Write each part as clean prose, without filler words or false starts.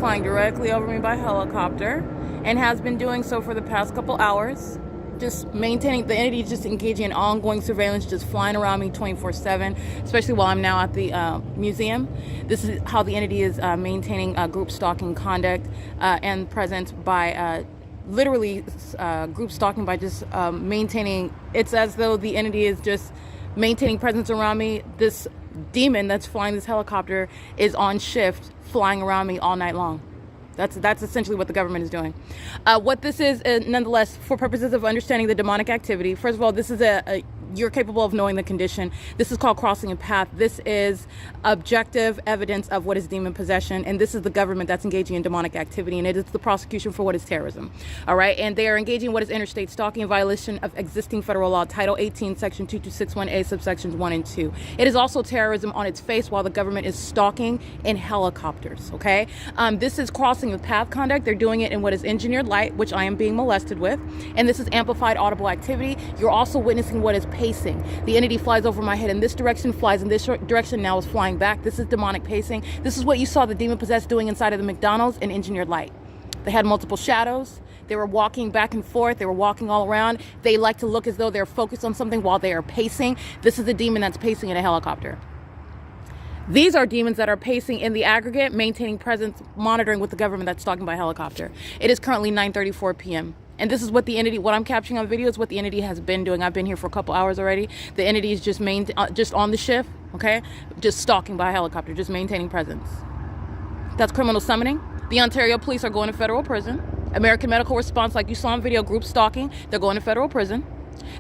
flying directly over me by helicopter and has been doing so for the past couple hours. Just maintaining, the entity just engaging in ongoing surveillance, just flying around me 24/7, especially while I'm now at the museum. This is how the entity is maintaining group stalking conduct and presence by literally group stalking by just maintaining. It's as though the entity is just maintaining presence around me. This demon that's flying this helicopter is on shift, flying around me all night long. That's essentially what the government is doing. What this is, nonetheless, for purposes of understanding the demonic activity, first of all, this is you're capable of knowing the condition. This is called crossing a path. This is objective evidence of what is demon possession, and this is the government that's engaging in demonic activity, and it is the prosecution for what is terrorism. All right, and they are engaging in what is interstate stalking in violation of existing federal law, Title 18, Section 2261A, subsections 1 and 2. It is also terrorism on its face while the government is stalking in helicopters. Okay, this is crossing the path conduct. They're doing it in what is engineered light, which I am being molested with, and this is amplified audible activity. You're also witnessing what is pacing. The entity flies over my head in this direction, flies in this direction, now is flying back. This is demonic pacing. This is what you saw the demon possessed doing inside of the McDonald's in engineered light. They had multiple shadows. They were walking back and forth. They were walking all around. They like to look as though they're focused on something while they are pacing. This is a demon that's pacing in a helicopter. These are demons that are pacing in the aggregate, maintaining presence, monitoring with the government that's stalking by helicopter. It is currently 9:34 p.m. And this is what the entity, what I'm capturing on video is what the entity has been doing. I've been here for a couple hours already. The entity is just on the shift, okay? Just stalking by helicopter, just maintaining presence. That's criminal summoning. The Ontario police are going to federal prison. American Medical Response, like you saw on video, group stalking, they're going to federal prison.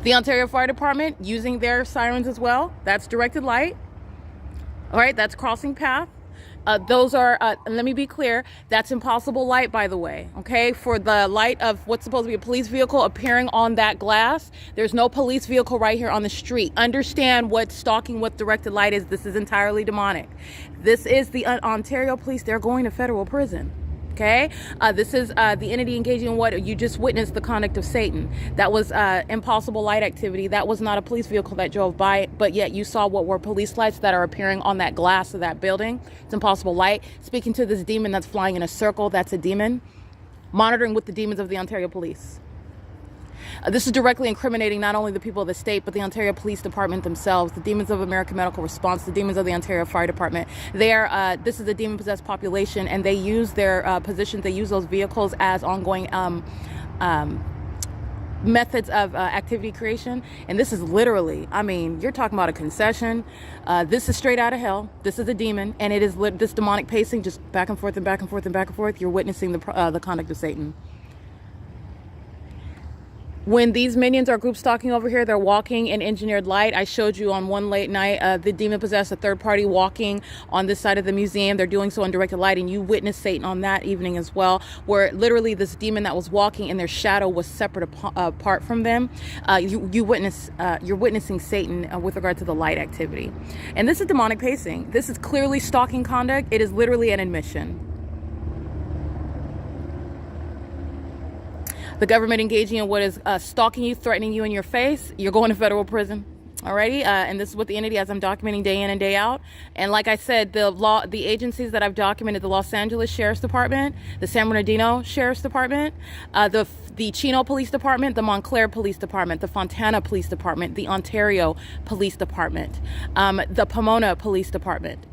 The Ontario Fire Department using their sirens as well. That's directed light. All right, that's crossing path. Those are, let me be clear, that's impossible light, by the way, okay? For the light of what's supposed to be a police vehicle appearing on that glass, there's no police vehicle right here on the street. Understand what stalking, what directed light is. This is entirely demonic. This is the Ontario police. They're going to federal prison. Okay, this is the entity engaging in what you just witnessed, the conduct of Satan. That was impossible light activity. That was not a police vehicle that drove by, but yet you saw what were police lights that are appearing on that glass of that building. It's impossible light. Speaking to this demon that's flying in a circle, that's a demon. Monitoring with the demons of the Ontario police. This is directly incriminating not only the people of the state, but the Ontario Police Department themselves, the demons of American Medical Response, the demons of the Ontario Fire Department. This is a demon-possessed population, and they use their positions, they use those vehicles as ongoing methods of activity creation. And this is literally, I mean, you're talking about a concession. This is straight out of hell. This is a demon, and it is this demonic pacing, just back and forth and back and forth and back and forth. You're witnessing the conduct of Satan. When these minions are group stalking over here, they're walking in engineered light. I showed you on one late night, the demon possessed a third party walking on this side of the museum. They're doing so in directed light, and you witnessed Satan on that evening as well, where literally this demon that was walking and their shadow was separate apart from them. You're witnessing Satan with regard to the light activity. And this is demonic pacing. This is clearly stalking conduct. It is literally an admission. The government engaging in what is stalking you, threatening you in your face, you're going to federal prison. Alrighty, and this is what the entity, as I'm documenting day in and day out. And like I said, the agencies that I've documented: the Los Angeles Sheriff's Department, the San Bernardino Sheriff's Department, the Chino Police Department, the Montclair Police Department, the Fontana Police Department, the Ontario Police Department, the Pomona Police Department.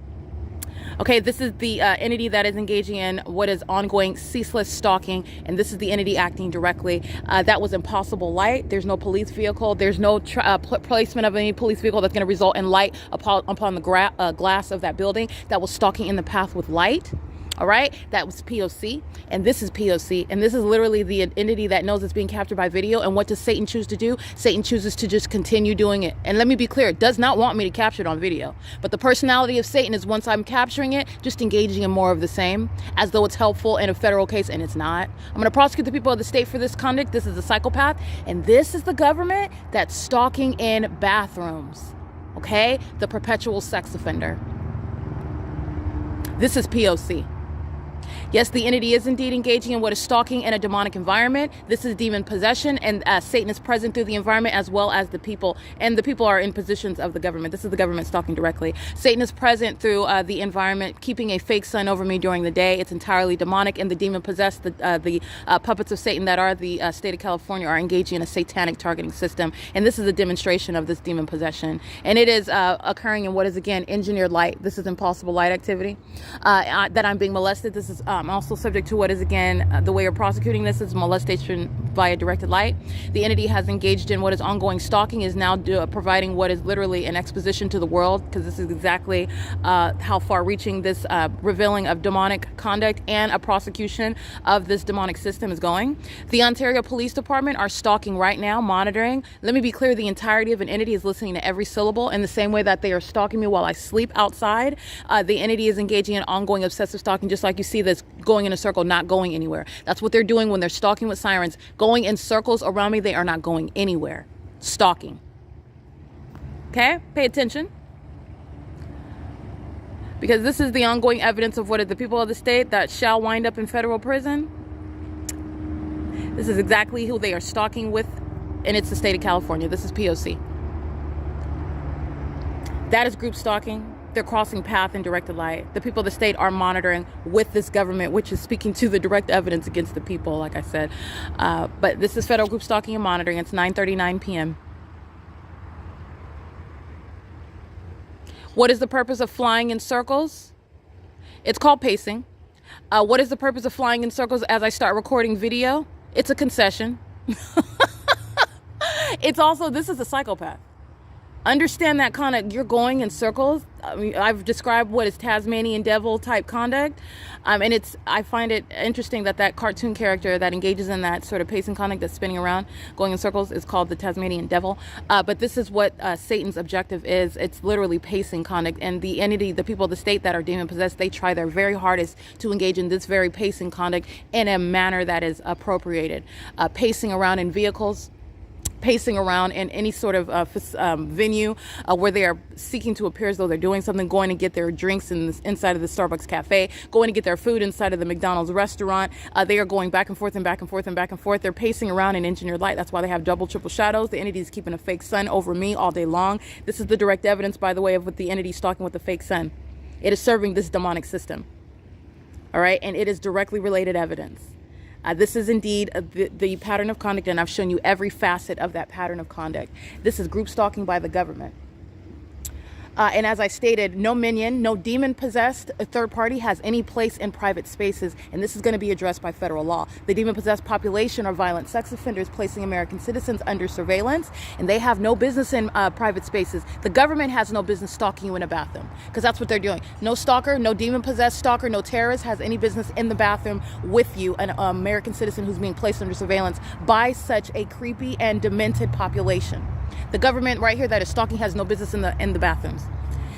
Okay, this is the entity that is engaging in what is ongoing, ceaseless stalking, and this is the entity acting directly. That was impossible light. There's no police vehicle. There's no placement of any police vehicle that's going to result in light upon the glass of that building. That was stalking in the path with light. All right, that was P.O.C. and this is P.O.C. and this is literally the entity that knows it's being captured by video. And what does Satan choose to do? Satan chooses to just continue doing it. And let me be clear, it does not want me to capture it on video. But the personality of Satan is, once I'm capturing it, just engaging in more of the same, as though it's helpful in a federal case, and it's not. I'm going to prosecute the people of the state for this conduct. This is a psychopath, and this is the government that's stalking in bathrooms. Okay, the perpetual sex offender. This is P.O.C. Yes, the entity is indeed engaging in what is stalking in a demonic environment. This is demon possession, and Satan is present through the environment as well as the people. And the people are in positions of the government. This is the government stalking directly. Satan is present through the environment, keeping a fake sun over me during the day. It's entirely demonic, and the demon possessed, the puppets of Satan that are the state of California are engaging in a satanic targeting system. And this is a demonstration of this demon possession. And it is occurring in what is, again, engineered light. This is impossible light activity. That I'm being molested. This is also subject to what is, again, the way you're prosecuting this is molestation via directed light. The entity has engaged in what is ongoing stalking, is now providing what is literally an exposition to the world, because this is exactly how far reaching this revealing of demonic conduct and a prosecution of this demonic system is going. The Ontario Police Department are stalking right now, monitoring. Let me be clear, the entirety of an entity is listening to every syllable in the same way that they are stalking me while I sleep outside. The entity is engaging in ongoing obsessive stalking, just like you see this going in a circle, not going anywhere. That's what they're doing when they're stalking with sirens, going in circles around me. They are not going anywhere. Stalking. Okay? Pay attention. Because this is the ongoing evidence of what is the people of the state that shall wind up in federal prison. This is exactly who they are stalking with, and it's the state of California. This is P.O.C. That is group stalking. They're crossing path in directed light. The people of the state are monitoring with this government, which is speaking to the direct evidence against the people, like I said. But this is federal group stalking and monitoring. It's 9:39 p.m. What is the purpose of flying in circles? It's called pacing. What is the purpose of flying in circles as I start recording video? It's a concession. It's also, this is a psychopath. Understand that kind of, you're going in circles. I mean, I've described what is Tasmanian devil type conduct. And I find it interesting that cartoon character that engages in that sort of pacing conduct that's spinning around, going in circles, is called the Tasmanian devil. But this is what Satan's objective is. It's literally pacing conduct. And the entity, the people of the state that are demon possessed, they try their very hardest to engage in this very pacing conduct in a manner that is appropriated. Pacing around in vehicles, pacing around in any sort of venue where they are seeking to appear as though they're doing something, going to get their drinks inside of the Starbucks cafe, going to get their food inside of the McDonald's restaurant. They are going back and forth and back and forth and back and forth. They're pacing around in engineered light. That's why they have double, triple shadows. The entity is keeping a fake sun over me all day long. This is the direct evidence, by the way, of what the entity is stalking with the fake sun. It is serving this demonic system. All right, and it is directly related evidence. This is indeed the pattern of conduct, and I've shown you every facet of that pattern of conduct. This is group stalking by the government. And as I stated, no minion, no demon-possessed third party has any place in private spaces, and this is going to be addressed by federal law. The demon-possessed population are violent sex offenders placing American citizens under surveillance, and they have no business in private spaces. The government has no business stalking you in a bathroom, because that's what they're doing. No stalker, no demon-possessed stalker, no terrorist has any business in the bathroom with you, an American citizen who's being placed under surveillance by such a creepy and demented population. The government right here that is stalking has no business in the bathrooms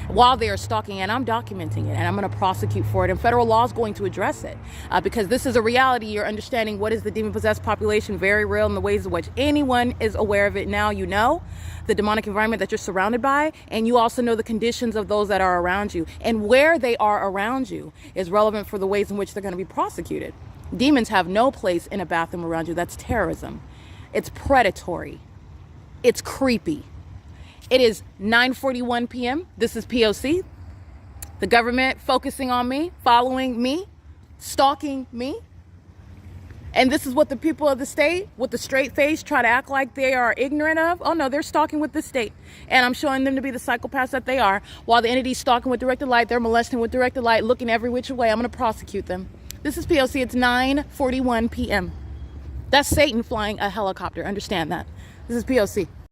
while they are stalking, and I'm documenting it, and I'm going to prosecute for it, and federal law is going to address it because this is a reality. You're understanding what is the demon-possessed population, very real in the ways in which anyone is aware of it now. You know the demonic environment that you're surrounded by, and you also know the conditions of those that are around you, and where they are around you is relevant for the ways in which they're going to be prosecuted. Demons have no place in a bathroom around you. That's terrorism. It's predatory. It's creepy. It is 9:41 p.m. This is P.O.C. The government focusing on me, following me, stalking me. And this is what the people of the state with the straight face try to act like they are ignorant of. Oh no, they're stalking with the state. And I'm showing them to be the psychopaths that they are. While the entity's stalking with directed light, they're molesting with directed light, looking every which way. I'm going to prosecute them. This is P.O.C. It's 9:41 p.m. That's Satan flying a helicopter. Understand that. This is P.O.C.